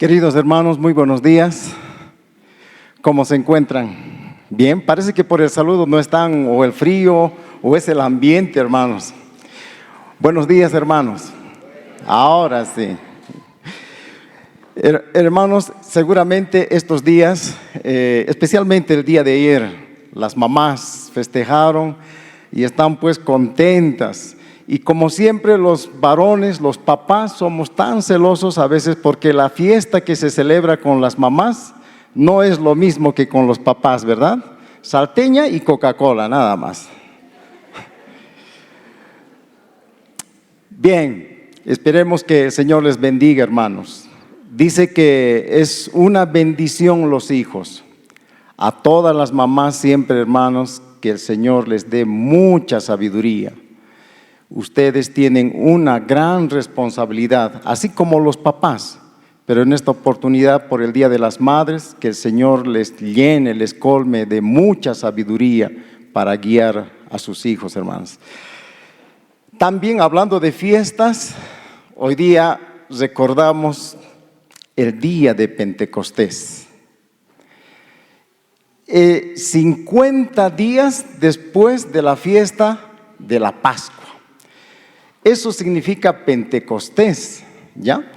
Queridos hermanos, muy buenos días. ¿Cómo se encuentran? Bien, parece que por el saludo no están, o el frío, o es el ambiente, hermanos. Buenos días, hermanos. Ahora sí. Hermanos, seguramente estos días, especialmente el día de ayer, las mamás festejaron y están pues contentas. Y como siempre los varones, los papás, somos tan celosos a veces porque la fiesta que se celebra con las mamás no es lo mismo que con los papás, ¿verdad? Salteña y Coca-Cola, nada más. Bien, esperemos que el Señor les bendiga, hermanos. Dice que es una bendición los hijos. A todas las mamás siempre, hermanos, que el Señor les dé mucha sabiduría. Ustedes tienen una gran responsabilidad, así como los papás, pero en esta oportunidad, por el Día de las Madres, que el Señor les llene, les colme de mucha sabiduría para guiar a sus hijos, hermanos. También hablando de fiestas, hoy día recordamos el día de Pentecostés. 50 días después de la fiesta de la Pascua. Eso significa Pentecostés, ¿ya?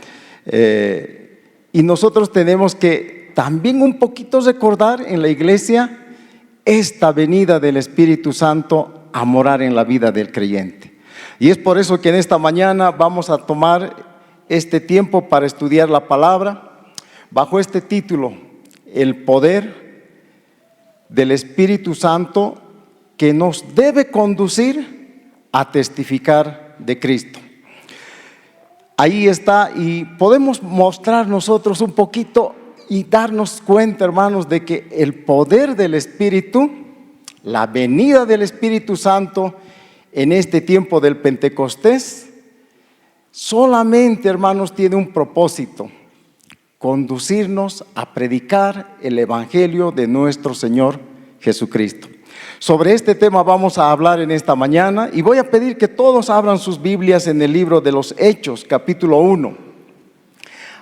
Y nosotros tenemos que también un poquito recordar en la iglesia esta venida del Espíritu Santo a morar en la vida del creyente. Y es por eso que en esta mañana vamos a tomar este tiempo para estudiar la palabra bajo este título: el poder del Espíritu Santo que nos debe conducir a testificar de Cristo. Ahí está, y podemos mostrar nosotros un poquito y darnos cuenta, hermanos, de que el poder del Espíritu, la venida del Espíritu Santo en este tiempo del Pentecostés, solamente, hermanos, tiene un propósito: conducirnos a predicar el Evangelio de nuestro Señor Jesucristo. Sobre este tema vamos a hablar en esta mañana y voy a pedir que todos abran sus Biblias en el libro de los Hechos, capítulo 1.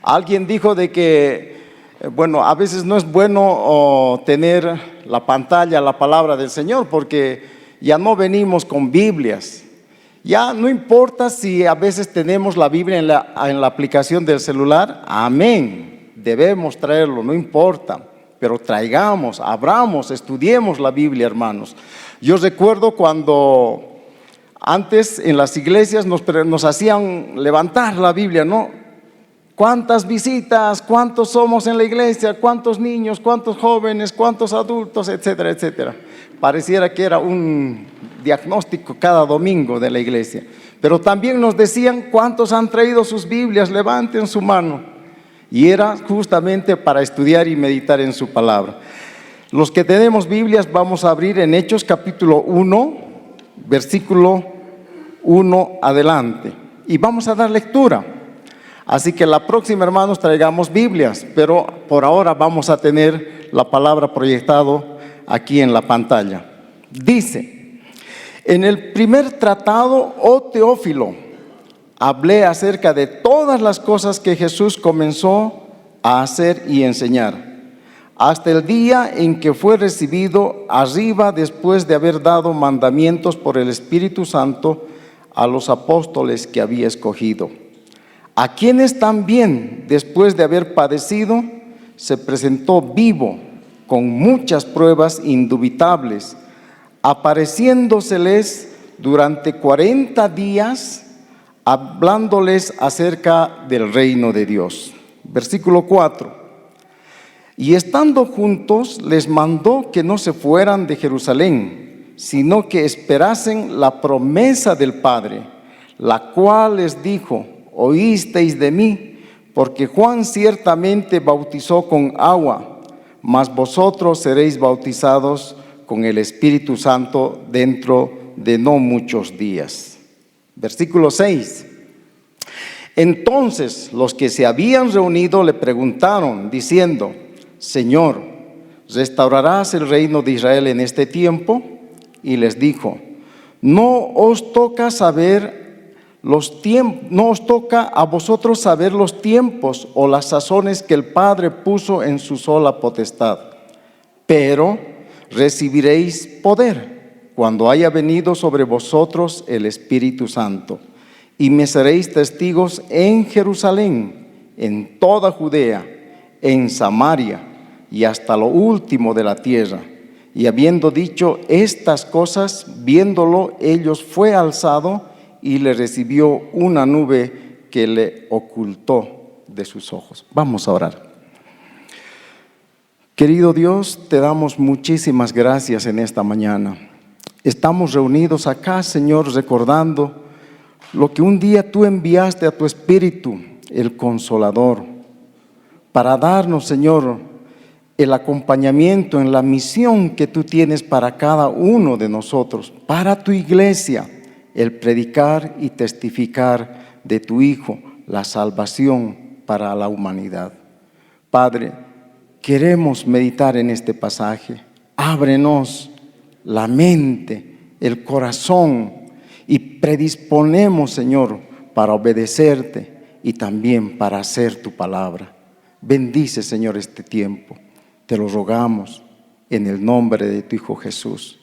Alguien dijo de que, bueno, a veces no es bueno tener la pantalla, la palabra del Señor, porque ya no venimos con Biblias. Ya no importa si a veces tenemos la Biblia en la aplicación del celular, amén, debemos traerlo, no importa. Pero traigamos, abramos, estudiemos la Biblia, hermanos. Yo recuerdo cuando antes en las iglesias nos hacían levantar la Biblia, ¿no? ¿Cuántas visitas? ¿Cuántos somos en la iglesia? ¿Cuántos niños? ¿Cuántos jóvenes? ¿Cuántos adultos? Etcétera, etcétera. Pareciera que era un diagnóstico cada domingo de la iglesia. Pero también nos decían: ¿cuántos han traído sus Biblias? Levanten su mano. Y era justamente para estudiar y meditar en su palabra. Los que tenemos Biblias vamos a abrir en Hechos capítulo 1, versículo 1 adelante. Y vamos a dar lectura. Así que la próxima, hermanos, traigamos Biblias. Pero por ahora vamos a tener la palabra proyectado aquí en la pantalla. Dice: en el primer tratado, oh Teófilo, hablé acerca de todas las cosas que Jesús comenzó a hacer y enseñar, hasta el día en que fue recibido arriba, después de haber dado mandamientos por el Espíritu Santo a los apóstoles que había escogido, a quienes también, después de haber padecido, se presentó vivo con muchas pruebas indubitables, apareciéndoseles durante 40 días, hablándoles acerca del reino de Dios. Versículo 4. Y estando juntos, les mandó que no se fueran de Jerusalén, sino que esperasen la promesa del Padre, la cual les dijo: oísteis de mí, porque Juan ciertamente bautizó con agua, mas vosotros seréis bautizados con el Espíritu Santo dentro de no muchos días. Versículo 6. Entonces los que se habían reunido le preguntaron, diciendo: Señor, ¿restaurarás el reino de Israel en este tiempo? Y les dijo: ¿no os toca saber no os toca a vosotros saber los tiempos o las sazones que el Padre puso en su sola potestad, pero recibiréis poder cuando haya venido sobre vosotros el Espíritu Santo, y me seréis testigos en Jerusalén, en toda Judea, en Samaria y hasta lo último de la tierra. Y habiendo dicho estas cosas, viéndolo ellos, fue alzado y le recibió una nube que le ocultó de sus ojos. Vamos a orar. Querido Dios, te damos muchísimas gracias en esta mañana. Estamos reunidos acá, Señor, recordando lo que un día tú enviaste a tu Espíritu, el Consolador, para darnos, Señor, el acompañamiento en la misión que tú tienes para cada uno de nosotros, para tu iglesia, el predicar y testificar de tu Hijo, la salvación para la humanidad. Padre, queremos meditar en este pasaje. Ábrenos la mente, el corazón, y predisponemos, Señor, para obedecerte y también para hacer tu palabra. Bendice, Señor, este tiempo. Te lo rogamos en el nombre de tu Hijo Jesús.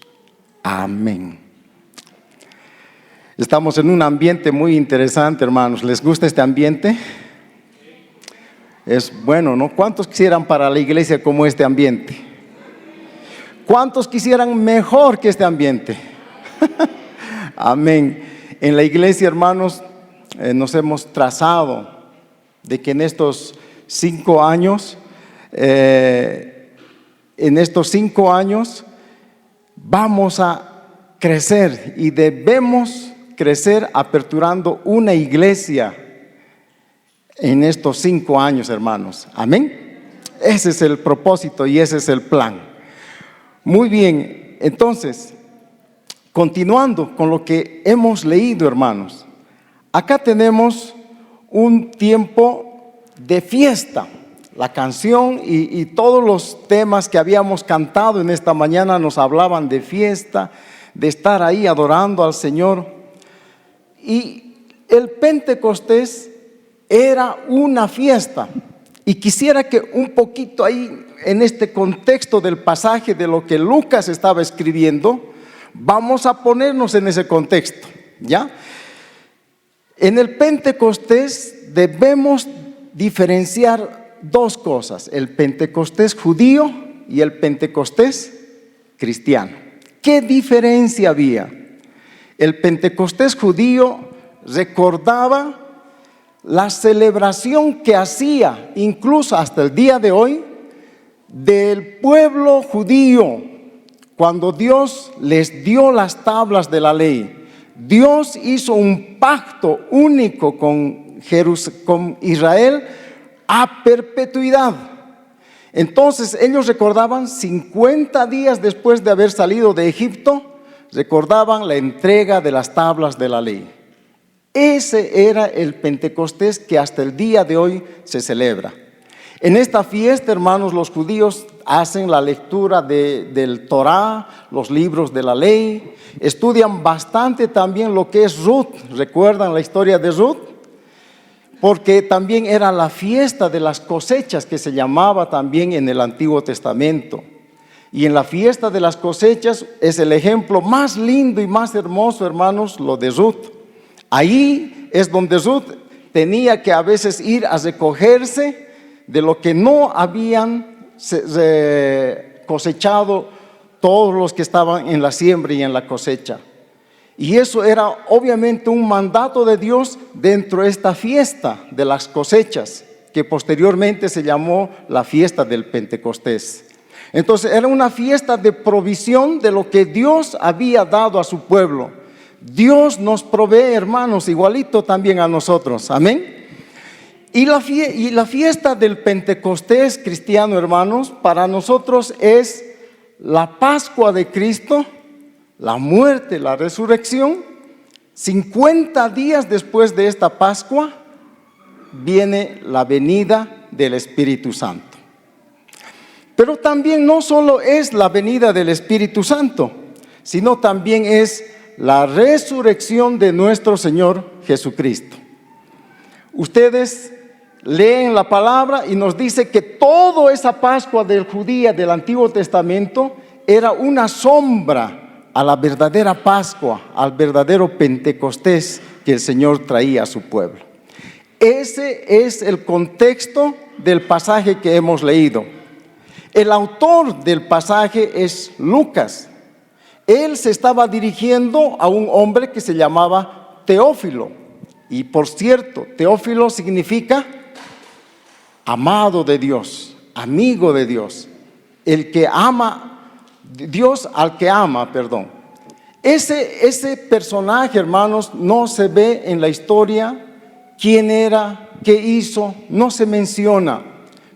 Amén. Estamos en un ambiente muy interesante, hermanos. ¿Les gusta este ambiente? Es bueno, ¿no? ¿Cuántos quisieran para la iglesia como este ambiente? ¿Cuántos quisieran mejor que este ambiente? Amén. En la iglesia, hermanos, nos hemos trazado de que en estos 5 años, vamos a crecer y debemos crecer aperturando una iglesia en estos 5 años, hermanos. Amén. Ese es el propósito y ese es el plan. Muy bien, entonces, continuando con lo que hemos leído, hermanos, acá tenemos un tiempo de fiesta. La canción y todos los temas que habíamos cantado en esta mañana nos hablaban de fiesta, de estar ahí adorando al Señor. Y el Pentecostés era una fiesta. Y quisiera que un poquito ahí, en este contexto del pasaje de lo que Lucas estaba escribiendo, vamos a ponernos en ese contexto, ¿ya? En el Pentecostés debemos diferenciar 2 cosas: el Pentecostés judío y el Pentecostés cristiano. ¿Qué diferencia había? El Pentecostés judío recordaba la celebración que hacía, incluso hasta el día de hoy, del pueblo judío, cuando Dios les dio las tablas de la ley. Dios hizo un pacto único con Israel a perpetuidad. Entonces ellos recordaban 50 días después de haber salido de Egipto, recordaban la entrega de las tablas de la ley. Ese era el Pentecostés que hasta el día de hoy se celebra. En esta fiesta, hermanos, los judíos hacen la lectura del Torá, los libros de la ley, estudian bastante también lo que es Ruth. ¿Recuerdan la historia de Ruth? Porque también era la fiesta de las cosechas, que se llamaba también en el Antiguo Testamento. Y en la fiesta de las cosechas es el ejemplo más lindo y más hermoso, hermanos, lo de Ruth. Ahí es donde Ruth tenía que a veces ir a recogerse de lo que no habían cosechado todos los que estaban en la siembra y en la cosecha. Y eso era obviamente un mandato de Dios dentro de esta fiesta de las cosechas, que posteriormente se llamó la fiesta del Pentecostés. Entonces era una fiesta de provisión de lo que Dios había dado a su pueblo. Dios nos provee, hermanos, igualito también a nosotros. Amén. Y la fiesta del Pentecostés cristiano, hermanos, para nosotros es la Pascua de Cristo, la muerte, la resurrección. 50 días después de esta Pascua viene la venida del Espíritu Santo. Pero también no solo es la venida del Espíritu Santo, sino también es la resurrección de nuestro Señor Jesucristo. Ustedes leen la palabra y nos dice que toda esa Pascua del judía del Antiguo Testamento era una sombra a la verdadera Pascua, al verdadero Pentecostés que el Señor traía a su pueblo. Ese es el contexto del pasaje que hemos leído. El autor del pasaje es Lucas. Él se estaba dirigiendo a un hombre que se llamaba Teófilo. Y por cierto, Teófilo significa amado de Dios, amigo de Dios, el que ama, Dios al que ama, perdón. Ese personaje, hermanos, no se ve en la historia quién era, qué hizo, no se menciona,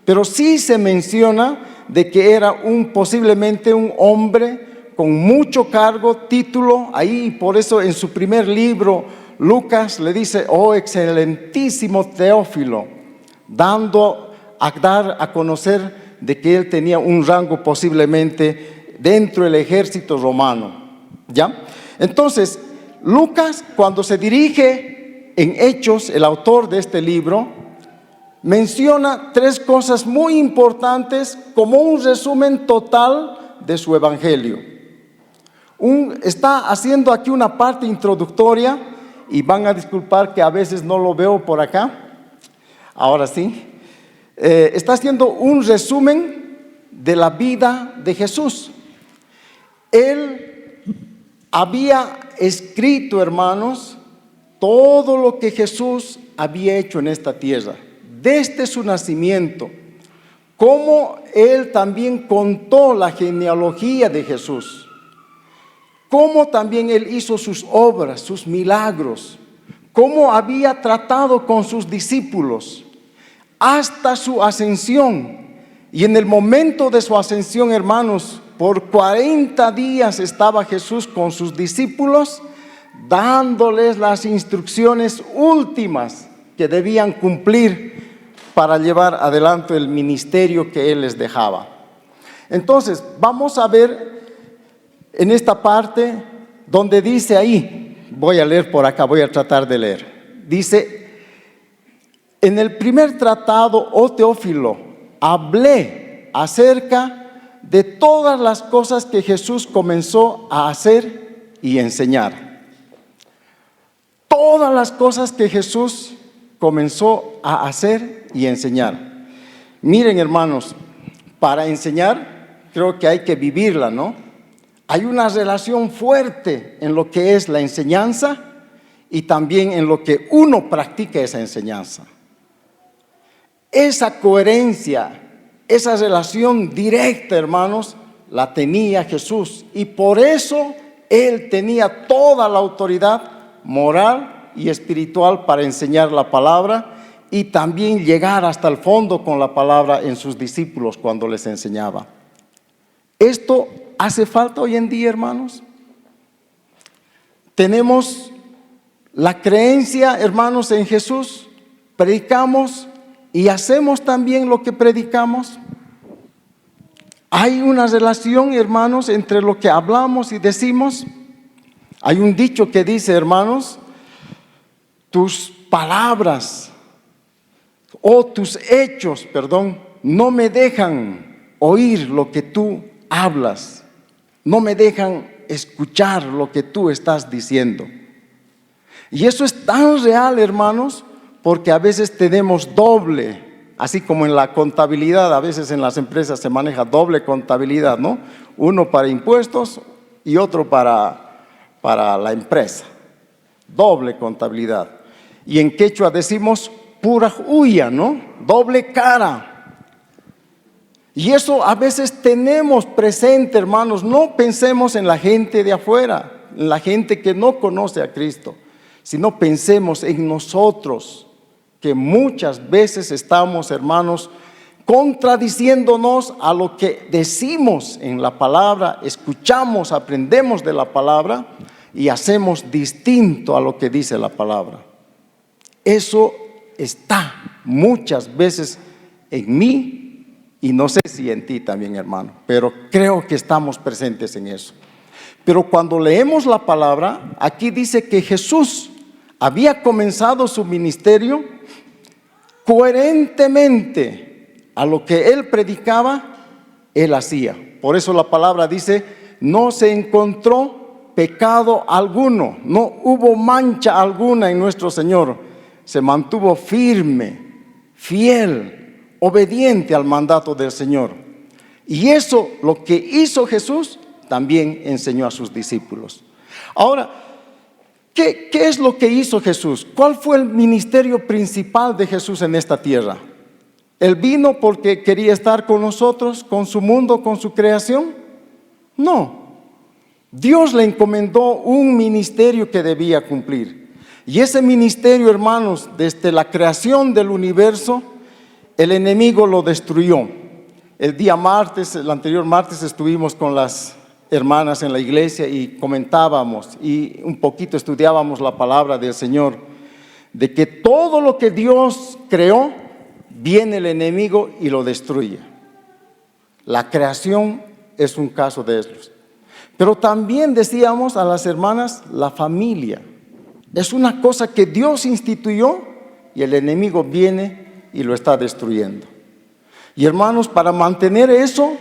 pero sí se menciona de que era posiblemente un hombre con mucho cargo, título, ahí por eso en su primer libro Lucas le dice, oh excelentísimo Teófilo, dar a conocer de que él tenía un rango posiblemente dentro del ejército romano, ¿ya? Entonces, Lucas, cuando se dirige en Hechos, el autor de este libro, menciona tres cosas muy importantes como un resumen total de su evangelio. Está haciendo aquí una parte introductoria y van a disculpar que a veces no lo veo por acá. Ahora sí. Está haciendo un resumen de la vida de Jesús. Él había escrito, hermanos, todo lo que Jesús había hecho en esta tierra, desde su nacimiento, cómo él también contó la genealogía de Jesús, cómo también él hizo sus obras, sus milagros, cómo había tratado con sus discípulos, hasta su ascensión. Y en el momento de su ascensión, hermanos, por 40 días estaba Jesús con sus discípulos, dándoles las instrucciones últimas que debían cumplir para llevar adelante el ministerio que Él les dejaba. Entonces, vamos a ver en esta parte donde dice ahí, voy a leer por acá, voy a tratar de leer. Dice, en el primer tratado, oh Teófilo, hablé acerca de todas las cosas que Jesús comenzó a hacer y enseñar. Todas las cosas que Jesús comenzó a hacer y enseñar. Miren, hermanos, para enseñar creo que hay que vivirla, ¿no? Hay una relación fuerte en lo que es la enseñanza y también en lo que uno practica esa enseñanza. Esa coherencia, esa relación directa, hermanos, la tenía Jesús. Y por eso Él tenía toda la autoridad moral y espiritual para enseñar la palabra y también llegar hasta el fondo con la palabra en sus discípulos cuando les enseñaba. ¿Esto hace falta hoy en día, hermanos? Tenemos la creencia, hermanos, en Jesús, predicamos y hacemos también lo que predicamos. Hay una relación, hermanos, entre lo que hablamos y decimos. Hay un dicho que dice, hermanos, tus palabras o tus hechos, no me dejan oír lo que tú hablas, no me dejan escuchar lo que tú estás diciendo. Y eso es tan real, hermanos, porque a veces tenemos doble, así como en la contabilidad, a veces en las empresas se maneja doble contabilidad, ¿no? Uno para impuestos y otro para la empresa. Doble contabilidad. Y en quechua decimos pura huya, ¿no? Doble cara. Y eso a veces tenemos presente, hermanos. No pensemos en la gente de afuera, en la gente que no conoce a Cristo, sino pensemos en nosotros, que muchas veces estamos, hermanos, contradiciéndonos a lo que decimos en la palabra, escuchamos, aprendemos de la palabra y hacemos distinto a lo que dice la palabra. Eso está muchas veces en mí y no sé si en ti también, hermano, pero creo que estamos presentes en eso. Pero cuando leemos la palabra, aquí dice que Jesús había comenzado su ministerio coherentemente a lo que Él predicaba, Él hacía. Por eso la palabra dice, no se encontró pecado alguno, no hubo mancha alguna en nuestro Señor. Se mantuvo firme, fiel, obediente al mandato del Señor. Y eso, lo que hizo Jesús, también enseñó a sus discípulos. Ahora, ¿qué es lo que hizo Jesús? ¿Cuál fue el ministerio principal de Jesús en esta tierra? ¿Él vino porque quería estar con nosotros, con su mundo, con su creación? No. Dios le encomendó un ministerio que debía cumplir. Y ese ministerio, hermanos, desde la creación del universo, el enemigo lo destruyó. El día martes, el anterior martes, estuvimos con las hermanas en la iglesia y comentábamos y un poquito estudiábamos la palabra del Señor, de que todo lo que Dios creó, viene el enemigo y lo destruye. La creación es un caso de esos. Pero también decíamos a las hermanas, la familia es una cosa que Dios instituyó y el enemigo viene y lo está destruyendo. Y hermanos, para mantener eso,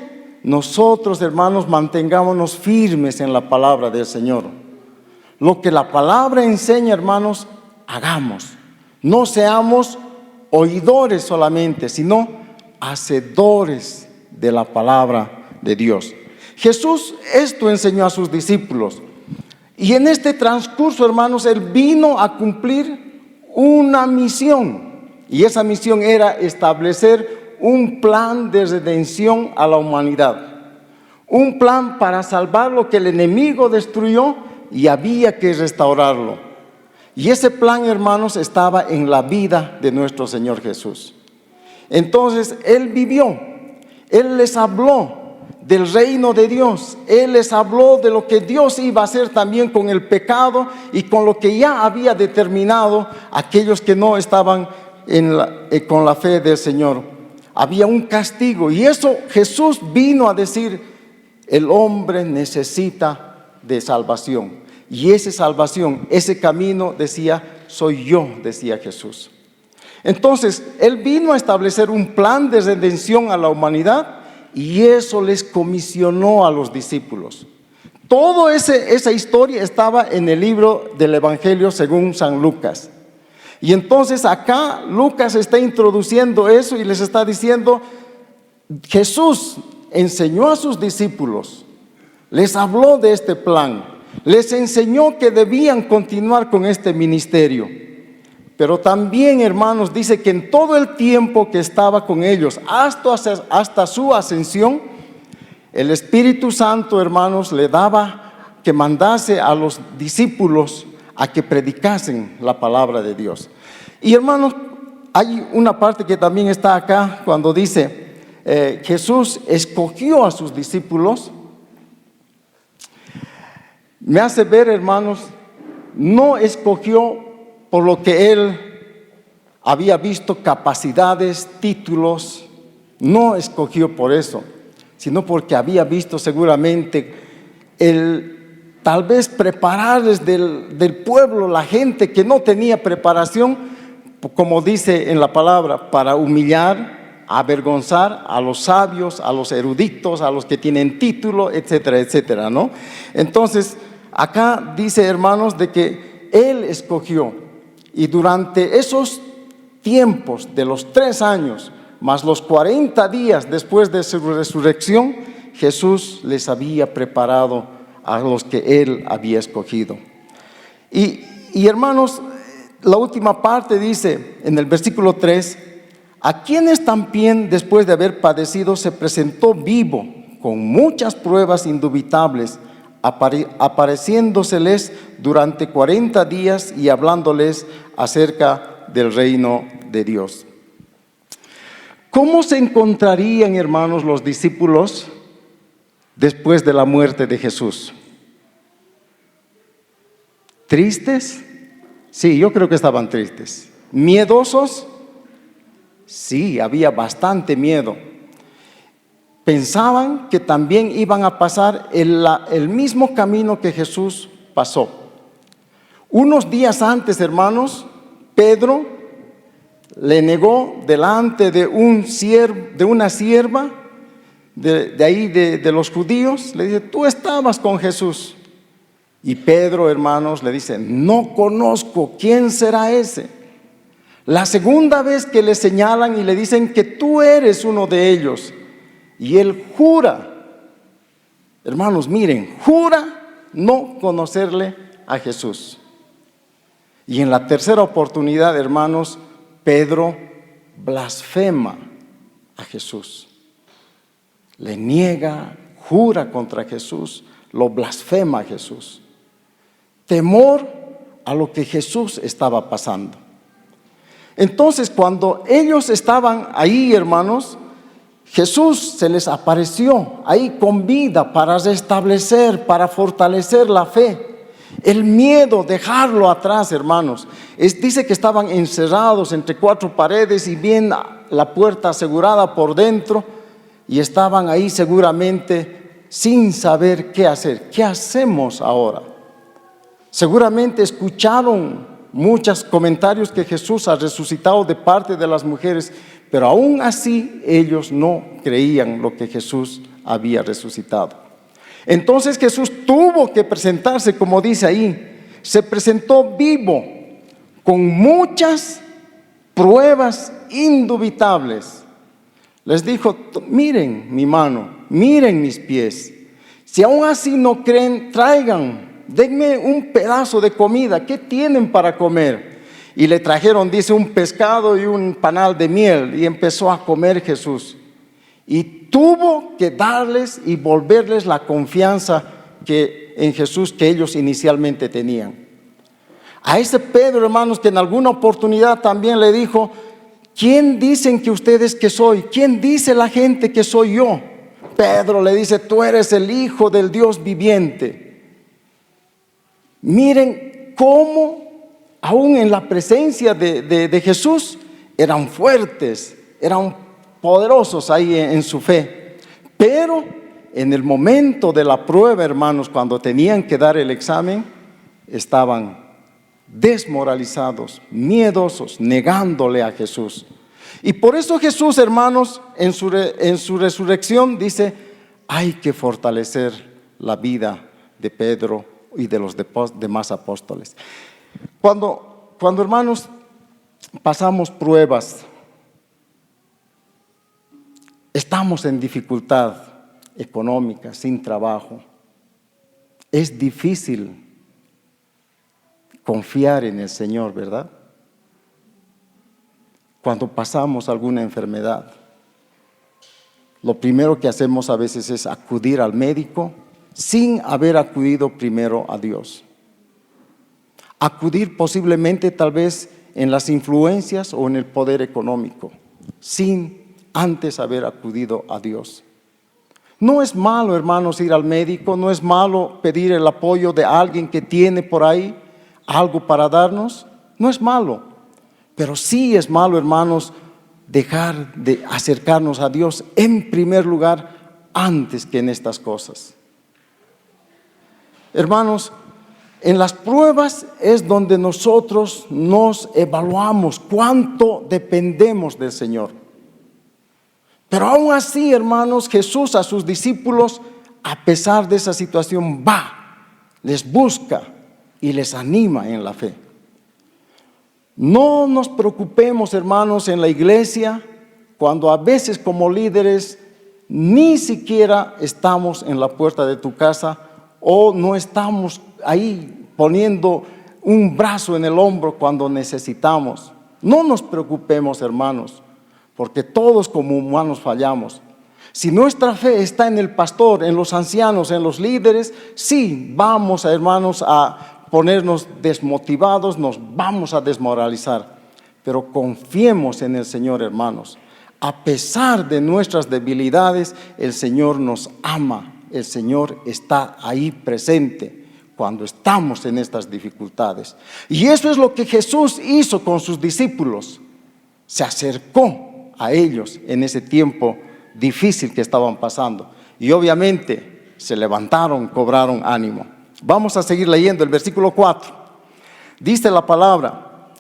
nosotros, hermanos, mantengámonos firmes en la palabra del Señor. Lo que la palabra enseña, hermanos, hagamos. No seamos oidores solamente, sino hacedores de la palabra de Dios. Jesús esto enseñó a sus discípulos. Y en este transcurso, hermanos, Él vino a cumplir una misión. Y esa misión era establecer un plan de redención a la humanidad. Un plan para salvar lo que el enemigo destruyó y había que restaurarlo. Y ese plan, hermanos, estaba en la vida de nuestro Señor Jesús. Entonces, Él vivió, Él les habló del reino de Dios. Él les habló de lo que Dios iba a hacer también con el pecado y con lo que ya había determinado aquellos que no estaban con la fe del Señor. Había un castigo y eso Jesús vino a decir, el hombre necesita de salvación. Y esa salvación, ese camino, decía, soy yo, decía Jesús. Entonces, Él vino a establecer un plan de redención a la humanidad y eso les comisionó a los discípulos. Toda esa historia estaba en el libro del Evangelio según San Lucas. Y entonces acá Lucas está introduciendo eso y les está diciendo, Jesús enseñó a sus discípulos, les habló de este plan, les enseñó que debían continuar con este ministerio. Pero también, hermanos, dice que en todo el tiempo que estaba con ellos, hasta su ascensión, el Espíritu Santo, hermanos, le daba que mandase a los discípulos a que predicasen la palabra de Dios. Y hermanos, hay una parte que también está acá cuando dice, Jesús escogió a sus discípulos. Me hace ver, hermanos, no escogió por lo que Él había visto capacidades, títulos, no escogió por eso, sino porque había visto seguramente tal vez prepararles del pueblo, la gente que no tenía preparación, como dice en la palabra, para humillar, avergonzar a los sabios, a los eruditos, a los que tienen título, etcétera, etcétera, ¿no? Entonces, acá dice, hermanos, de que Él escogió. Y durante esos tiempos de los 3 años, más los 40 días después de su resurrección, Jesús les había preparado a los que Él había escogido. Y hermanos, la última parte dice, en el versículo 3, a quienes también después de haber padecido se presentó vivo, con muchas pruebas indubitables, apareciéndoseles durante 40 días y hablándoles acerca del reino de Dios. ¿Cómo se encontrarían, hermanos, los discípulos después de la muerte de Jesús? ¿Tristes? Sí, yo creo que estaban tristes. ¿Miedosos? Sí, había bastante miedo. pensaban que también iban a pasar el mismo camino que Jesús pasó. Unos días antes, hermanos, Pedro le negó delante de una sierva de ahí de los judíos. Le dice: tú estabas con Jesús. Y Pedro, hermanos, le dice: no conozco, ¿quién será ese? La segunda vez que le señalan y le dicen que tú eres uno de ellos, y él jura, hermanos, miren, jura no conocerle a Jesús. Y en la tercera oportunidad, hermanos, Pedro blasfema a Jesús. Le niega, jura contra Jesús, lo blasfema a Jesús. Temor a lo que Jesús estaba pasando. Entonces, cuando ellos estaban ahí, hermanos, Jesús se les apareció ahí con vida para restablecer, para fortalecer la fe. El miedo, dejarlo atrás, hermanos. Dice que estaban encerrados entre cuatro paredes y bien la puerta asegurada por dentro, y estaban ahí seguramente sin saber qué hacer. ¿Qué hacemos ahora? Seguramente escucharon muchos comentarios que Jesús ha resucitado de parte de las mujeres, pero aún así ellos no creían lo que Jesús había resucitado. Entonces Jesús tuvo que presentarse, como dice ahí, se presentó vivo, con muchas pruebas indubitables. Les dijo: miren mi mano, miren mis pies. Si aún así no creen, traigan, denme un pedazo de comida. ¿Qué tienen para comer? Y le trajeron, dice, un pescado y un panal de miel, y empezó a comer Jesús. Y tuvo que darles y volverles la confianza en Jesús que ellos inicialmente tenían. A ese Pedro, hermanos, que en alguna oportunidad también le dijo: ¿quién dicen que ustedes que soy? ¿Quién dice la gente que soy yo? Pedro le dice: tú eres el Hijo del Dios viviente. Miren cómo aún en la presencia de Jesús eran fuertes, eran poderosos ahí en su fe. Pero en el momento de la prueba, hermanos, cuando tenían que dar el examen, estaban desmoralizados, miedosos, negándole a Jesús. Y por eso Jesús, hermanos, en su resurrección dice: hay que fortalecer la vida de Pedro y de los demás apóstoles. Cuando hermanos pasamos pruebas, estamos en dificultad económica, sin trabajo, es difícil confiar en el Señor, ¿verdad? Cuando pasamos alguna enfermedad, lo primero que hacemos a veces es acudir al médico sin haber acudido primero a Dios. Acudir posiblemente tal vez en las influencias o en el poder económico, sin antes haber acudido a Dios. No es malo, hermanos, ir al médico, no es malo pedir el apoyo de alguien que tiene por ahí algo para darnos, no es malo. Pero sí es malo, hermanos, dejar de acercarnos a Dios en primer lugar antes que en estas cosas. Hermanos, en las pruebas es donde nosotros nos evaluamos cuánto dependemos del Señor. Pero aún así, hermanos, Jesús a sus discípulos, a pesar de esa situación, les busca y les anima en la fe. No nos preocupemos, hermanos, en la iglesia, cuando a veces como líderes ni siquiera estamos en la puerta de tu casa o no estamos ahí poniendo un brazo en el hombro cuando necesitamos. No nos preocupemos, hermanos, porque todos como humanos fallamos. Si nuestra fe está en el pastor, en los ancianos, en los líderes, sí vamos, hermanos, a ponernos desmotivados, nos vamos a desmoralizar. Pero confiemos en el Señor, hermanos. A pesar de nuestras debilidades, el Señor nos ama. El Señor está ahí presente cuando estamos en estas dificultades. Y eso es lo que Jesús hizo con sus discípulos. Se acercó a ellos en ese tiempo difícil que estaban pasando. Y obviamente se levantaron, cobraron ánimo. Vamos a seguir leyendo el versículo 4. Dice la palabra: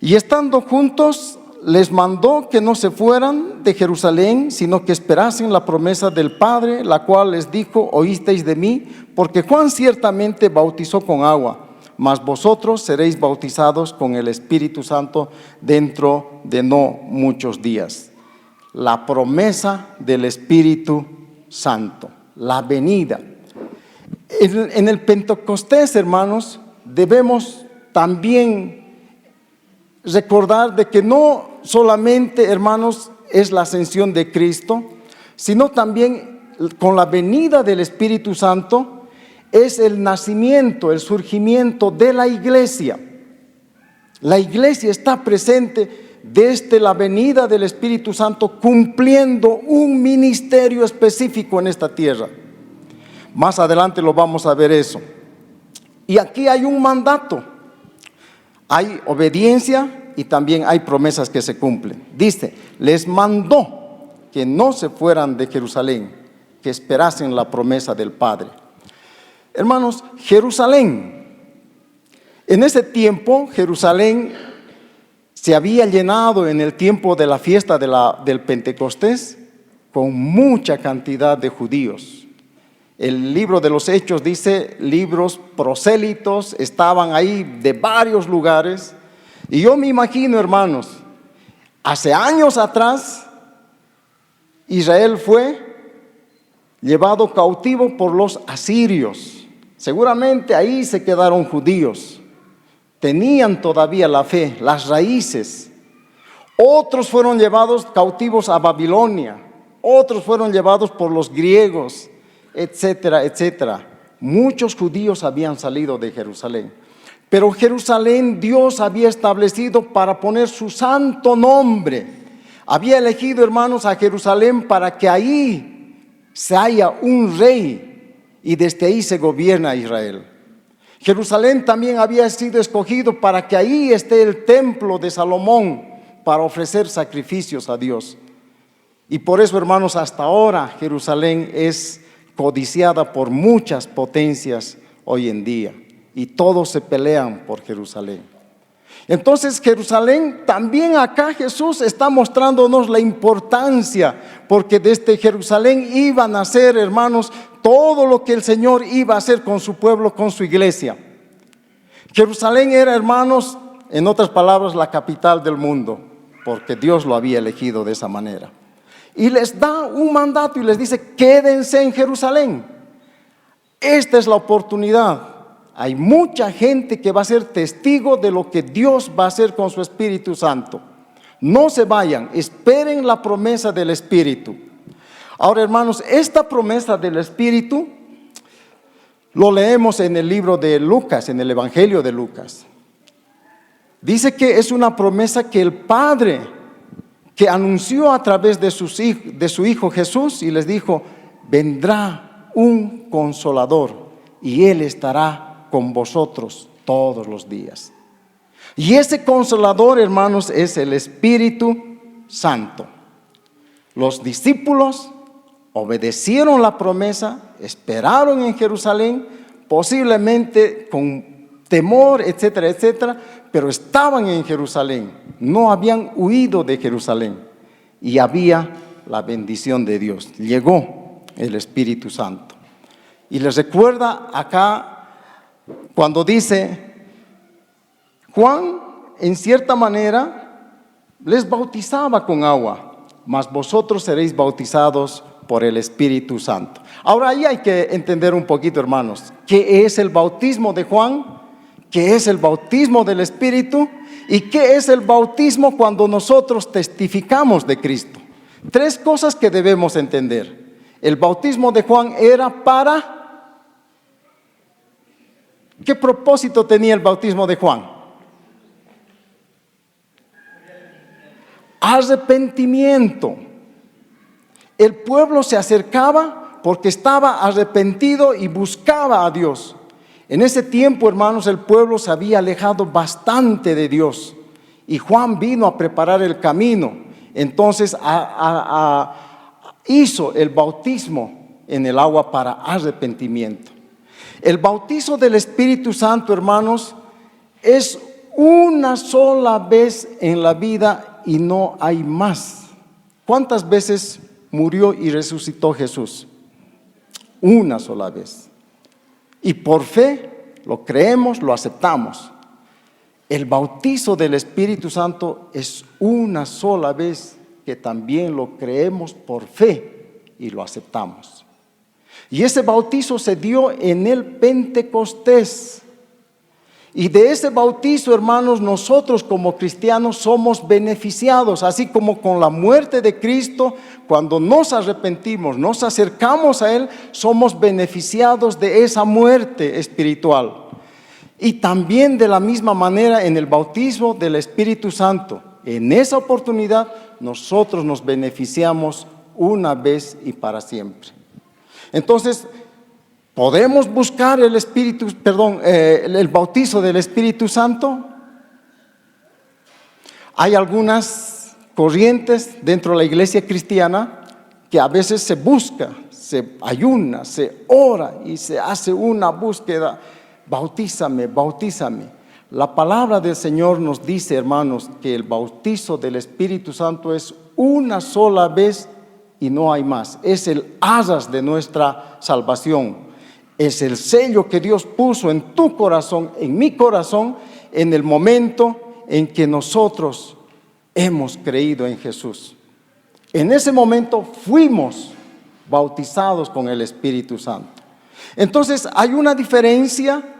y estando juntos, les mandó que no se fueran de Jerusalén, sino que esperasen la promesa del Padre, la cual les dijo: oísteis de mí, porque Juan ciertamente bautizó con agua, mas vosotros seréis bautizados con el Espíritu Santo dentro de no muchos días. La promesa del Espíritu Santo, la venida. En el Pentecostés, hermanos, debemos también recordar de que no solamente, hermanos, es la ascensión de Cristo, sino también con la venida del Espíritu Santo es el nacimiento, el surgimiento de la iglesia. La iglesia está presente desde la venida del Espíritu Santo, cumpliendo un ministerio específico en esta tierra. Más adelante lo vamos a ver eso. Y aquí hay un mandato, hay obediencia y también hay promesas que se cumplen. Dice: les mandó que no se fueran de Jerusalén, que esperasen la promesa del Padre. Hermanos, Jerusalén, en ese tiempo Jerusalén se había llenado en el tiempo de la fiesta del Pentecostés con mucha cantidad de judíos. El libro de los Hechos dice: libros prosélitos estaban ahí de varios lugares. Y yo me imagino, hermanos, hace años atrás Israel fue llevado cautivo por los asirios. Seguramente ahí se quedaron judíos, tenían todavía la fe, las raíces. Otros fueron llevados cautivos a Babilonia, otros fueron llevados por los griegos, etcétera, etcétera. Muchos judíos habían salido de Jerusalén, pero Jerusalén Dios había establecido para poner su santo nombre. Había elegido, hermanos, a Jerusalén para que ahí se haya un rey y desde ahí se gobierna Israel. Jerusalén también había sido escogido para que ahí esté el templo de Salomón para ofrecer sacrificios a Dios. Y por eso, hermanos, hasta ahora Jerusalén es codiciada por muchas potencias hoy en día, y todos se pelean por Jerusalén. Entonces Jerusalén, también acá Jesús está mostrándonos la importancia, porque desde Jerusalén iba a nacer, hermanos, todo lo que el Señor iba a hacer con su pueblo, con su iglesia. Jerusalén era, hermanos, en otras palabras, la capital del mundo, porque Dios lo había elegido de esa manera. Y les da un mandato y les dice: quédense en Jerusalén. Esta es la oportunidad. Hay mucha gente que va a ser testigo de lo que Dios va a hacer con su Espíritu Santo. No se vayan, esperen la promesa del Espíritu. Ahora, hermanos, esta promesa del Espíritu lo leemos en el libro de Lucas, en el Evangelio de Lucas. Dice que es una promesa que el Padre, que anunció a través de su Hijo Jesús, y les dijo: vendrá un Consolador y Él estará con vosotros todos los días. Y ese Consolador, hermanos, es el Espíritu Santo. Los discípulos obedecieron la promesa, esperaron en Jerusalén, posiblemente con temor, etcétera, etcétera, pero estaban en Jerusalén, no habían huido de Jerusalén, y había la bendición de Dios. Llegó el Espíritu Santo. Y les recuerda acá cuando dice: Juan en cierta manera les bautizaba con agua, mas vosotros seréis bautizados por el Espíritu Santo. Ahora ahí hay que entender un poquito, hermanos, ¿qué es el bautismo de Juan? ¿Qué es el bautismo del Espíritu? ¿Y qué es el bautismo cuando nosotros testificamos de Cristo? Tres cosas que debemos entender. El bautismo de Juan era para... ¿Qué propósito tenía el bautismo de Juan? Arrepentimiento. El pueblo se acercaba porque estaba arrepentido y buscaba a Dios. En ese tiempo, hermanos, el pueblo se había alejado bastante de Dios, y Juan vino a preparar el camino. Entonces hizo el bautismo en el agua para arrepentimiento. El bautizo del Espíritu Santo, hermanos, es una sola vez en la vida y no hay más. ¿Cuántas veces murió y resucitó Jesús? Una sola vez. Y por fe lo creemos, lo aceptamos. El bautizo del Espíritu Santo es una sola vez que también lo creemos por fe y lo aceptamos. Y ese bautizo se dio en el Pentecostés. Y de ese bautizo, hermanos, nosotros como cristianos somos beneficiados, así como con la muerte de Cristo, cuando nos arrepentimos, nos acercamos a Él, somos beneficiados de esa muerte espiritual. Y también de la misma manera en el bautismo del Espíritu Santo. En esa oportunidad nosotros nos beneficiamos una vez y para siempre. Entonces, ¿podemos buscar el bautizo del Espíritu Santo? Hay algunas corrientes dentro de la iglesia cristiana que a veces se busca, se ayuna, se ora y se hace una búsqueda. Bautízame, bautízame. La palabra del Señor nos dice, hermanos, que el bautizo del Espíritu Santo es una sola vez y no hay más. Es el arras de nuestra salvación. Es el sello que Dios puso en tu corazón, en mi corazón, en el momento en que nosotros hemos creído en Jesús. En ese momento fuimos bautizados con el Espíritu Santo. Entonces, ¿hay una diferencia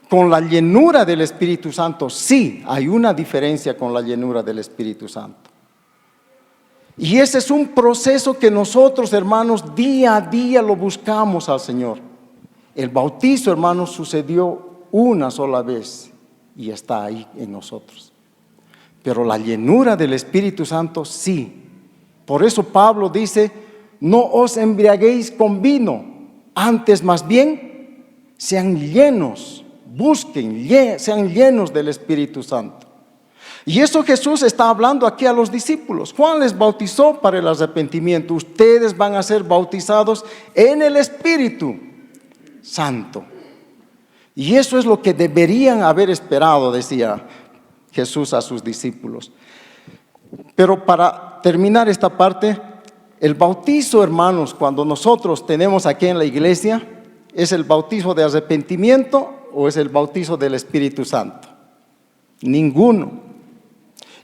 con la llenura del Espíritu Santo? Sí, hay una diferencia con la llenura del Espíritu Santo. Y ese es un proceso que nosotros, hermanos, día a día lo buscamos al Señor. El bautizo, hermanos, sucedió una sola vez y está ahí en nosotros. Pero la llenura del Espíritu Santo sí. Por eso Pablo dice, no os embriaguéis con vino, antes más bien sean llenos, busquen, sean llenos del Espíritu Santo. Y eso Jesús está hablando aquí a los discípulos. Juan les bautizó para el arrepentimiento. Ustedes van a ser bautizados en el Espíritu Santo. Y eso es lo que deberían haber esperado, decía Jesús a sus discípulos. Pero para terminar esta parte, el bautizo, hermanos, cuando nosotros tenemos aquí en la iglesia, ¿es el bautizo de arrepentimiento o es el bautizo del Espíritu Santo? Ninguno.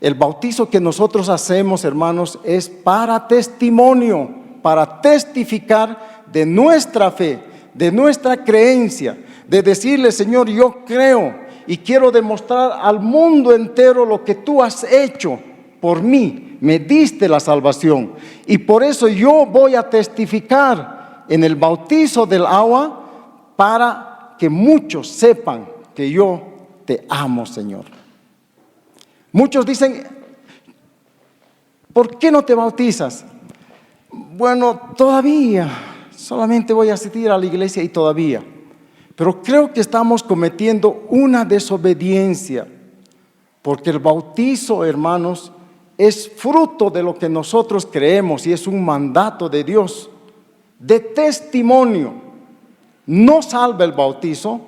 El bautizo que nosotros hacemos, hermanos, es para testimonio, para testificar de nuestra fe, de nuestra creencia, de decirle, Señor, yo creo y quiero demostrar al mundo entero lo que tú has hecho por mí. Me diste la salvación y por eso yo voy a testificar en el bautizo del agua para que muchos sepan que yo te amo, Señor. Muchos dicen, ¿por qué no te bautizas? Bueno, todavía, solamente voy a asistir a la iglesia y todavía. Pero creo que estamos cometiendo una desobediencia, porque el bautizo, hermanos, es fruto de lo que nosotros creemos y es un mandato de Dios, de testimonio. No salva el bautizo,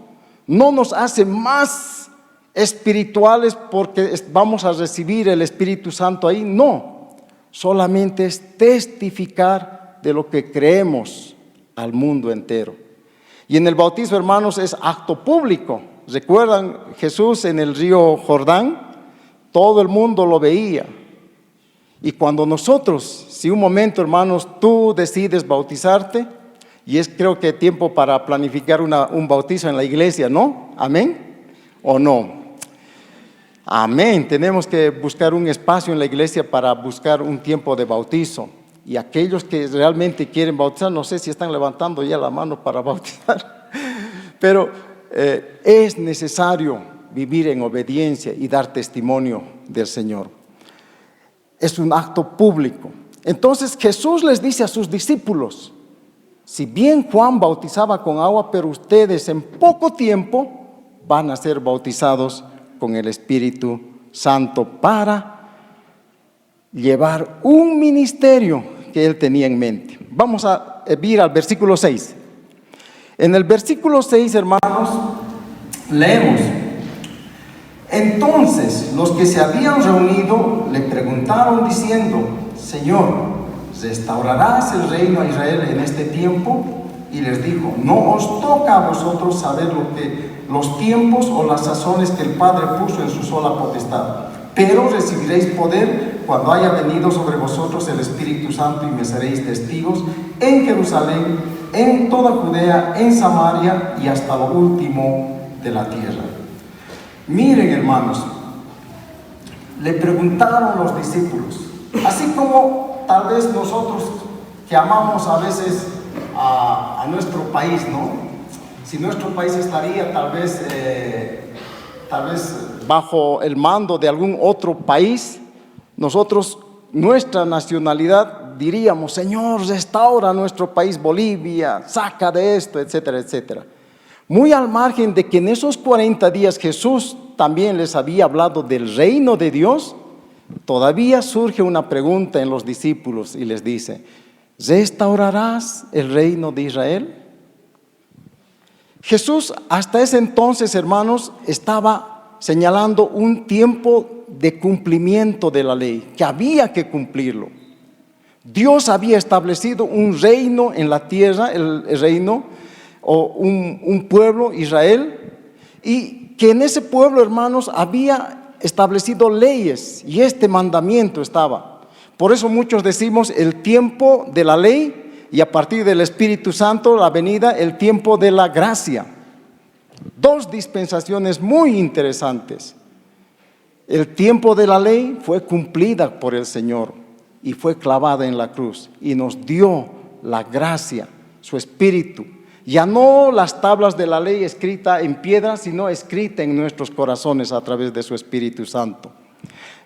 no nos hace más espirituales porque vamos a recibir el Espíritu Santo ahí, no, solamente es testificar de lo que creemos al mundo entero. Y en el bautizo, hermanos, es acto público. ¿Recuerdan Jesús en el río Jordán? Todo el mundo lo veía. Y cuando nosotros, si un momento, hermanos, tú decides bautizarte, y es creo que tiempo para planificar un bautizo en la iglesia, ¿no? ¿Amén? ¿O no? Amén. Tenemos que buscar un espacio en la iglesia para buscar un tiempo de bautizo. Y aquellos que realmente quieren bautizar, no sé si están levantando ya la mano para bautizar, pero es necesario vivir en obediencia y dar testimonio del Señor. Es un acto público. Entonces Jesús les dice a sus discípulos, si bien Juan bautizaba con agua, pero ustedes en poco tiempo van a ser bautizados con el Espíritu Santo para llevar un ministerio que él tenía en mente. Vamos a ir al versículo 6. En el versículo 6, hermanos, leemos: entonces los que se habían reunido le preguntaron diciendo: Señor, ¿restaurarás el reino a Israel en este tiempo? Y les dijo: no os toca a vosotros saber los tiempos o las sazones que el Padre puso en su sola potestad, pero recibiréis poder cuando haya venido sobre vosotros el Espíritu Santo, y me seréis testigos en Jerusalén, en toda Judea, en Samaria y hasta lo último de la tierra. Miren, hermanos, le preguntaron los discípulos, así como tal vez nosotros que amamos a veces a nuestro país, ¿no? Si nuestro país estaría tal vez bajo el mando de algún otro país, nosotros, nuestra nacionalidad, diríamos: Señor, restaura nuestro país, Bolivia, saca de esto, etcétera, etcétera. Muy al margen de que en esos 40 días Jesús también les había hablado del reino de Dios, todavía surge una pregunta en los discípulos y les dice: ¿restaurarás el reino de Israel? Jesús hasta ese entonces, hermanos, estaba señalando un tiempo de cumplimiento de la ley, que había que cumplirlo. Dios había establecido un reino en la tierra, el reino o un pueblo, Israel, y que en ese pueblo, hermanos, había establecido leyes, y este mandamiento estaba. Por eso muchos decimos el tiempo de la ley, y a partir del Espíritu Santo, la venida, el tiempo de la gracia. Dos dispensaciones muy interesantes. El tiempo de la ley fue cumplida por el Señor y fue clavada en la cruz, y nos dio la gracia, su Espíritu. Ya no las tablas de la ley escrita en piedra, sino escrita en nuestros corazones a través de su Espíritu Santo.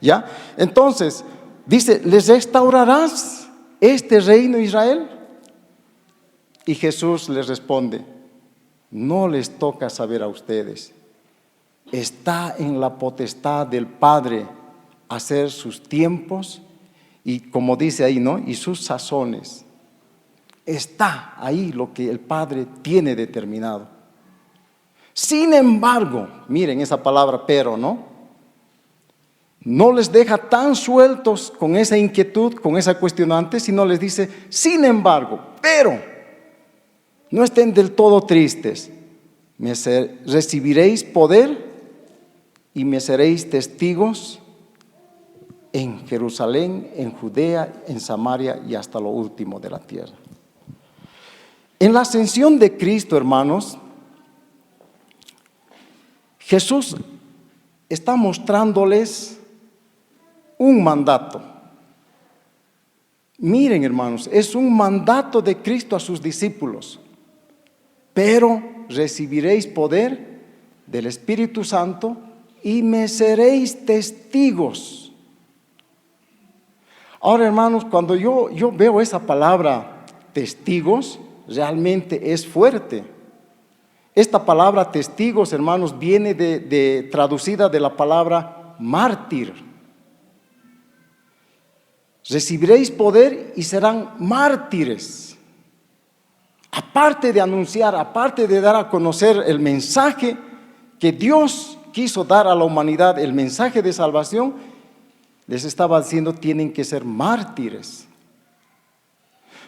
¿Ya? Entonces, dice: ¿les restaurarás este reino, Israel? Y Jesús les responde: no les toca saber a ustedes. Está en la potestad del Padre hacer sus tiempos y, como dice ahí, ¿no?, y sus sazones. Está ahí lo que el Padre tiene determinado. Sin embargo, miren esa palabra pero, ¿no? No les deja tan sueltos con esa inquietud, con esa cuestionante, sino les dice: sin embargo, pero no estén del todo tristes. Recibiréis poder y me seréis testigos en Jerusalén, en Judea, en Samaria y hasta lo último de la tierra. En la ascensión de Cristo, hermanos, Jesús está mostrándoles un mandato. Miren, hermanos, es un mandato de Cristo a sus discípulos. Pero recibiréis poder del Espíritu Santo y me seréis testigos. Ahora, hermanos, cuando yo veo esa palabra testigos, realmente es fuerte. Esta palabra testigos, hermanos, viene traducida de la palabra mártir. Recibiréis poder y serán mártires. Aparte de anunciar, aparte de dar a conocer el mensaje que Dios quiso dar a la humanidad, el mensaje de salvación, les estaba diciendo: tienen que ser mártires.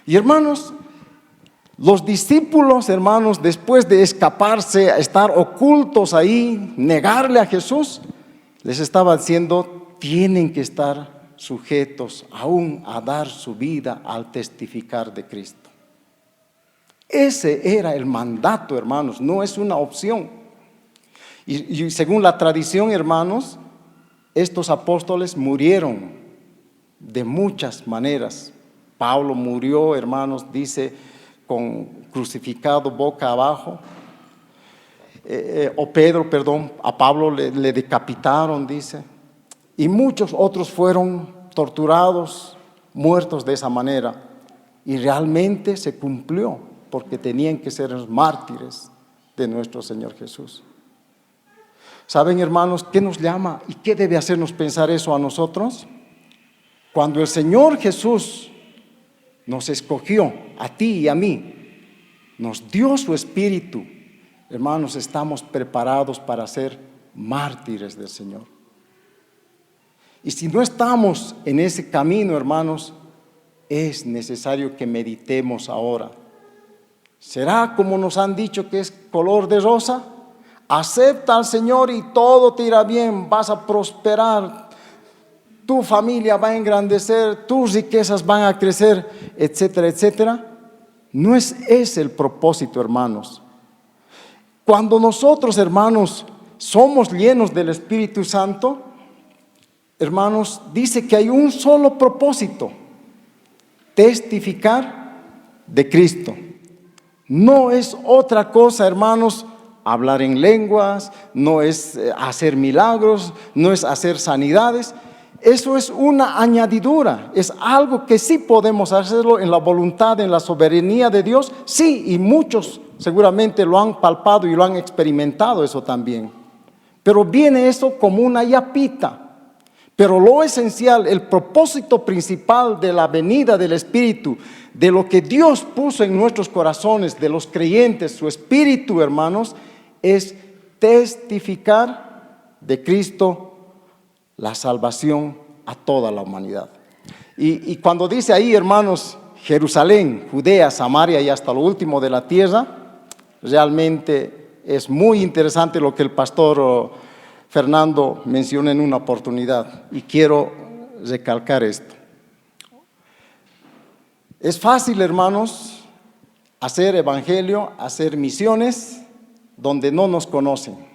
Y hermanos, los discípulos, hermanos, después de escaparse, estar ocultos ahí, negarle a Jesús, les estaba diciendo: tienen que estar sujetos aún a dar su vida al testificar de Cristo. Ese era el mandato, hermanos, no es una opción. Y según la tradición, hermanos, estos apóstoles murieron de muchas maneras. Pablo murió, hermanos, dice, crucificado boca abajo. A Pablo le decapitaron, dice. Y muchos otros fueron torturados, muertos de esa manera. Y realmente se cumplió, porque tenían que ser mártires de nuestro Señor Jesús. ¿Saben, hermanos, qué nos llama y qué debe hacernos pensar eso a nosotros? Cuando el Señor Jesús nos escogió a ti y a mí, nos dio su Espíritu, hermanos, estamos preparados para ser mártires del Señor. Y si no estamos en ese camino, hermanos, es necesario que meditemos ahora. ¿Será como nos han dicho que es color de rosa? Acepta al Señor y todo te irá bien, vas a prosperar, tu familia va a engrandecer, tus riquezas van a crecer, etcétera, etcétera. No es ese el propósito, hermanos. Cuando nosotros, hermanos, somos llenos del Espíritu Santo, hermanos, dice que hay un solo propósito: testificar de Cristo. No es otra cosa, hermanos, hablar en lenguas, no es hacer milagros, no es hacer sanidades. Eso es una añadidura, es algo que sí podemos hacerlo en la voluntad, en la soberanía de Dios, sí, y muchos seguramente lo han palpado y lo han experimentado eso también. Pero viene eso como una yapita. Pero lo esencial, el propósito principal de la venida del Espíritu, de lo que Dios puso en nuestros corazones, de los creyentes, su Espíritu, hermanos, es testificar de Cristo la salvación a toda la humanidad. Y cuando dice ahí, hermanos, Jerusalén, Judea, Samaria y hasta lo último de la tierra, realmente es muy interesante lo que el pastor Fernando mencionó en una oportunidad, y quiero recalcar esto. Es fácil, hermanos, hacer evangelio, hacer misiones donde no nos conocen.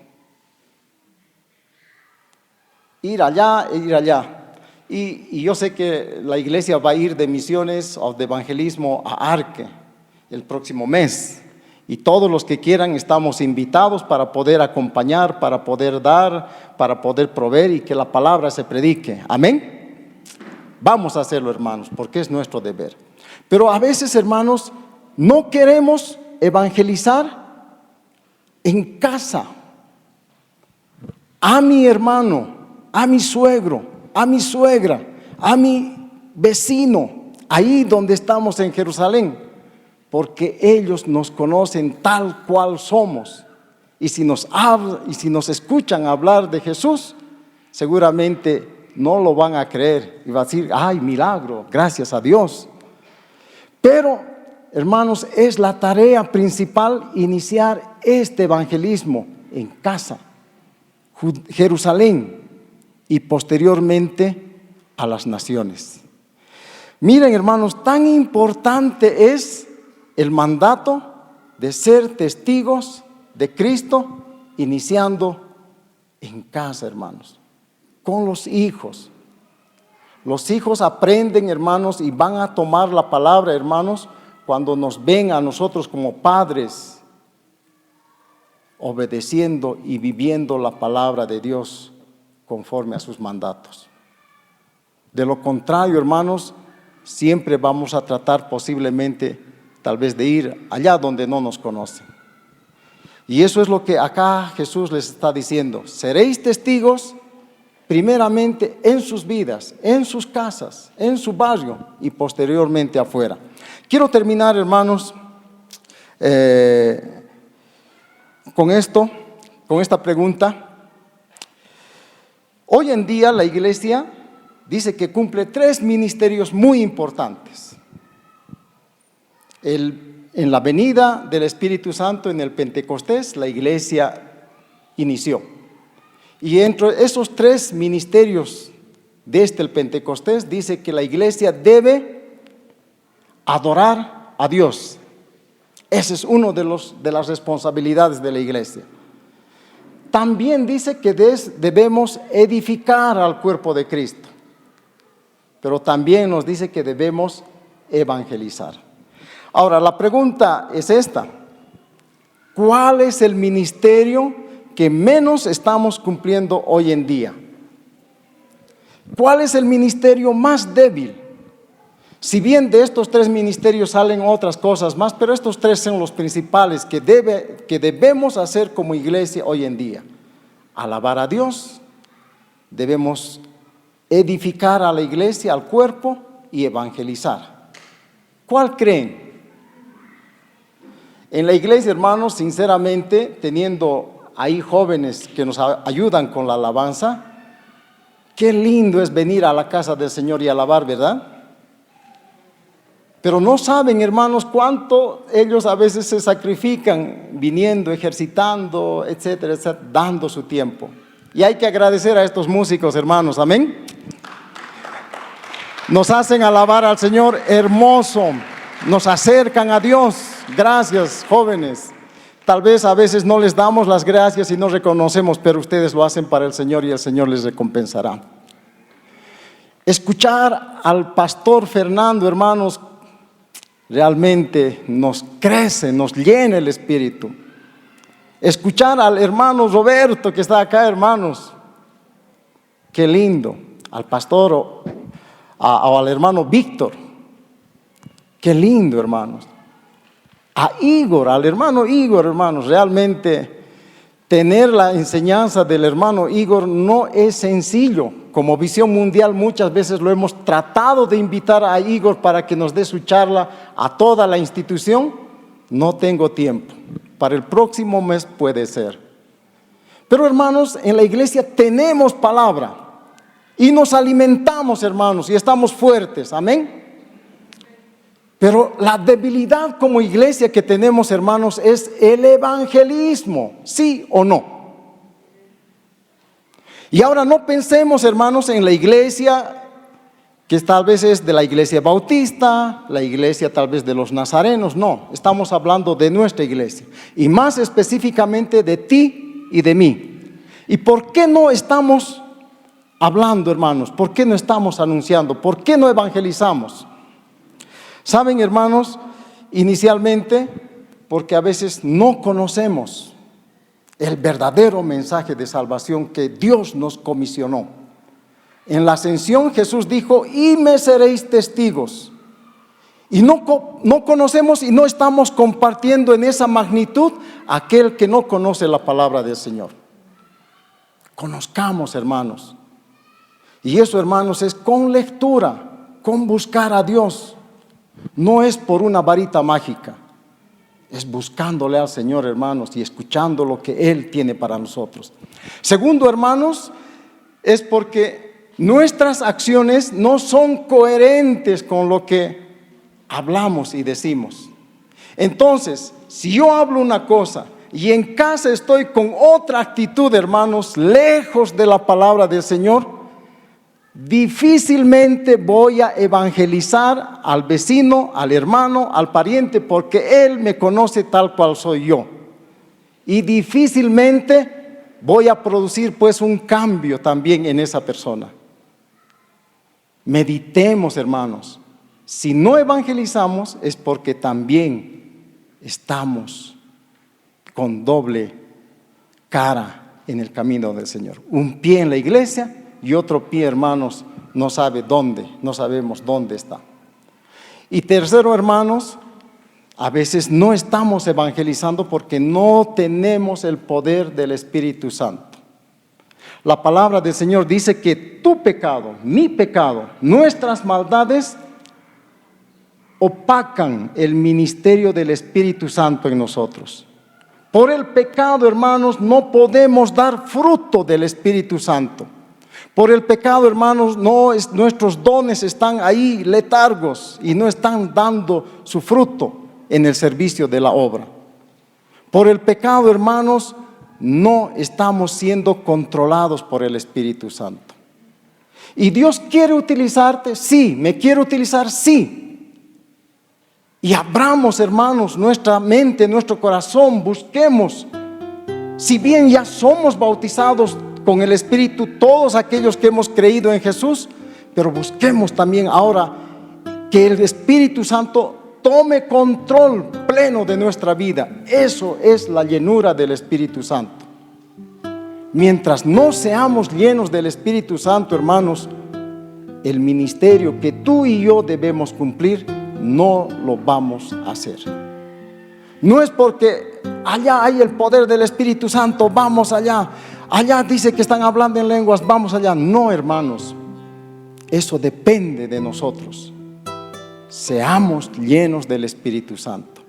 Ir allá e ir allá. Y yo sé que la iglesia va a ir de misiones o de evangelismo a Arque el próximo mes. Y todos los que quieran estamos invitados para poder acompañar, para poder dar, para poder proveer y que la palabra se predique. Amén. Vamos a hacerlo, hermanos, porque es nuestro deber. Pero a veces, hermanos, no queremos evangelizar en casa. A mi hermano, a mi suegro, a mi suegra, a mi vecino, ahí donde estamos en Jerusalén, porque ellos nos conocen tal cual somos. Y si nos escuchan hablar de Jesús, seguramente no lo van a creer y van a decir: ay, milagro, gracias a Dios. Pero, hermanos, es la tarea principal iniciar este evangelismo en casa, Jerusalén, y posteriormente a las naciones. Miren, hermanos, tan importante es el mandato de ser testigos de Cristo, iniciando en casa, hermanos, con los hijos. Los hijos aprenden, hermanos, y van a tomar la palabra, hermanos, cuando nos ven a nosotros como padres, obedeciendo y viviendo la palabra de Dios conforme a sus mandatos. De lo contrario, hermanos, siempre vamos a tratar posiblemente, tal vez, de ir allá donde no nos conocen. Y eso es lo que acá Jesús les está diciendo: seréis testigos primeramente en sus vidas, en sus casas, en su barrio y posteriormente afuera. Quiero terminar, hermanos, con esta pregunta. Hoy en día la iglesia dice que cumple 3 ministerios muy importantes. En la venida del Espíritu Santo, en el Pentecostés, la iglesia inició. Y entre esos 3 ministerios desde el Pentecostés, dice que la iglesia debe adorar a Dios. Esa es una de las responsabilidades de la iglesia. También dice que debemos edificar al cuerpo de Cristo. Pero también nos dice que debemos evangelizar. Ahora, la pregunta es esta: ¿cuál es el ministerio que menos estamos cumpliendo hoy en día? ¿Cuál es el ministerio más débil? Si bien de estos 3 ministerios salen otras cosas más, pero estos 3 son los principales que debemos hacer como iglesia hoy en día: alabar a Dios, debemos edificar a la iglesia, al cuerpo, y evangelizar. ¿Cuál creen? En la iglesia, hermanos, sinceramente, teniendo ahí jóvenes que nos ayudan con la alabanza, qué lindo es venir a la casa del Señor y alabar, ¿verdad? Pero no saben, hermanos, cuánto ellos a veces se sacrifican viniendo, ejercitando, etcétera, etcétera, dando su tiempo. Y hay que agradecer a estos músicos, hermanos, amén. Nos hacen alabar al Señor hermoso, nos acercan a Dios. Gracias, jóvenes. Tal vez a veces no les damos las gracias y no reconocemos, pero ustedes lo hacen para el Señor y el Señor les recompensará. Escuchar al pastor Fernando, hermanos, realmente nos crece, nos llena el espíritu. Escuchar al hermano Roberto que está acá, hermanos, qué lindo. Al pastor o al hermano Víctor, qué lindo, hermanos. A Igor, al hermano Igor, hermanos, realmente tener la enseñanza del hermano Igor no es sencillo. Como Visión Mundial muchas veces lo hemos tratado de invitar a Igor para que nos dé su charla a toda la institución. No tengo tiempo. Para el próximo mes puede ser. Pero hermanos, en la iglesia tenemos palabra y nos alimentamos, hermanos, y estamos fuertes. Amén. Pero la debilidad como iglesia que tenemos, hermanos, es el evangelismo, ¿sí o no? Y ahora no pensemos, hermanos, en la iglesia que tal vez es de la iglesia bautista, la iglesia tal vez de los nazarenos. No, estamos hablando de nuestra iglesia y más específicamente de ti y de mí. ¿Y por qué no estamos hablando, hermanos? ¿Por qué no estamos anunciando? ¿Por qué no evangelizamos? Saben, hermanos, inicialmente porque a veces no conocemos el verdadero mensaje de salvación que Dios nos comisionó. En la ascensión Jesús dijo: y me seréis testigos. Y no conocemos y no estamos compartiendo en esa magnitud a aquel que no conoce la palabra del Señor. Conozcamos, hermanos. Y eso, hermanos, es con lectura, con buscar a Dios. No es por una varita mágica. Es buscándole al Señor, hermanos, y escuchando lo que Él tiene para nosotros. Segundo, hermanos, es porque nuestras acciones no son coherentes con lo que hablamos y decimos. Entonces, si yo hablo una cosa y en casa estoy con otra actitud, hermanos, lejos de la palabra del Señor, difícilmente voy a evangelizar al vecino, al hermano, al pariente, porque él me conoce tal cual soy yo. Y difícilmente voy a producir pues un cambio también en esa persona. Meditemos, hermanos. Si no evangelizamos es porque también estamos con doble cara en el camino del Señor. Un pie en la iglesia y otro pie, hermanos, no sabemos dónde está. Y tercero, hermanos, a veces no estamos evangelizando porque no tenemos el poder del Espíritu Santo. La palabra del Señor dice que tu pecado, mi pecado, nuestras maldades opacan el ministerio del Espíritu Santo en nosotros. Por el pecado, hermanos, no podemos dar fruto del Espíritu Santo. Por el pecado, hermanos, nuestros dones están ahí letargos y no están dando su fruto en el servicio de la obra. Por el pecado, hermanos, no estamos siendo controlados por el Espíritu Santo. ¿Y Dios quiere utilizarte? Sí. ¿Me quiere utilizar? Sí. Y abramos, hermanos, nuestra mente, nuestro corazón, busquemos. Si bien ya somos bautizados con el Espíritu, todos aquellos que hemos creído en Jesús, pero busquemos también ahora que el Espíritu Santo tome control pleno de nuestra vida. Eso es la llenura del Espíritu Santo. Mientras no seamos llenos del Espíritu Santo, hermanos, el ministerio que tú y yo debemos cumplir, no lo vamos a hacer. No es porque allá hay el poder del Espíritu Santo, vamos allá. Allá dice que están hablando en lenguas, vamos allá. No, hermanos, eso depende de nosotros. seamos llenos del Espíritu Santo.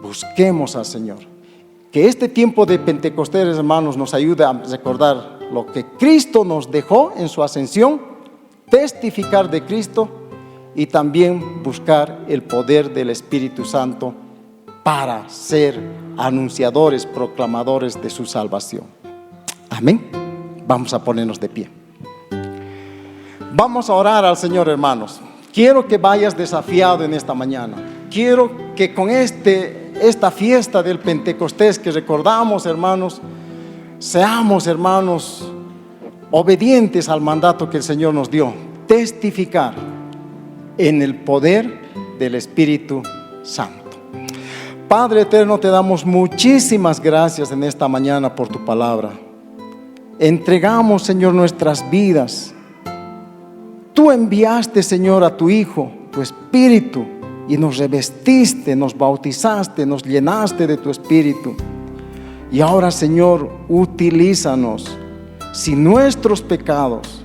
Busquemos al Señor. Que este tiempo de Pentecostés, hermanos, nos ayude a recordar lo que Cristo nos dejó en su ascensión, testificar de Cristo y también buscar el poder del Espíritu Santo para ser anunciadores, proclamadores de su salvación. Amén. Vamos a ponernos de pie. Vamos a orar al Señor, hermanos. Quiero que vayas desafiado en esta mañana. Quiero que con esta fiesta del Pentecostés que recordamos, hermanos, seamos, hermanos, obedientes al mandato que el Señor nos dio. Testificar en el poder del Espíritu Santo. Padre eterno, te damos muchísimas gracias en esta mañana por tu palabra. Entregamos, Señor, nuestras vidas. Tú enviaste, Señor, a tu Hijo, tu Espíritu, y nos revestiste, nos bautizaste, nos llenaste de tu Espíritu. Y ahora, Señor, utilízanos. Si nuestros pecados,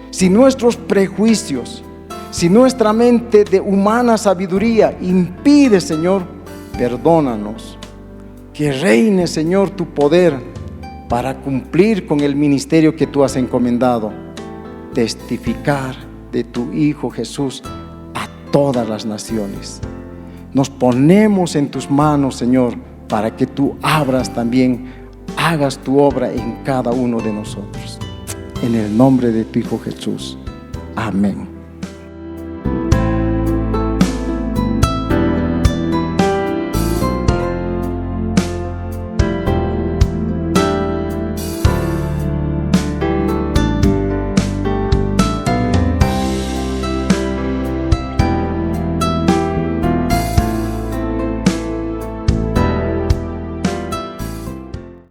si nuestros prejuicios, si nuestra mente de humana sabiduría impide, Señor, perdónanos. Que reine, Señor, tu poder para cumplir con el ministerio que tú has encomendado. Testificar de tu Hijo Jesús a todas las naciones. Nos ponemos en tus manos, Señor, para que tú hagas tu obra en cada uno de nosotros. En el nombre de tu Hijo Jesús. Amén.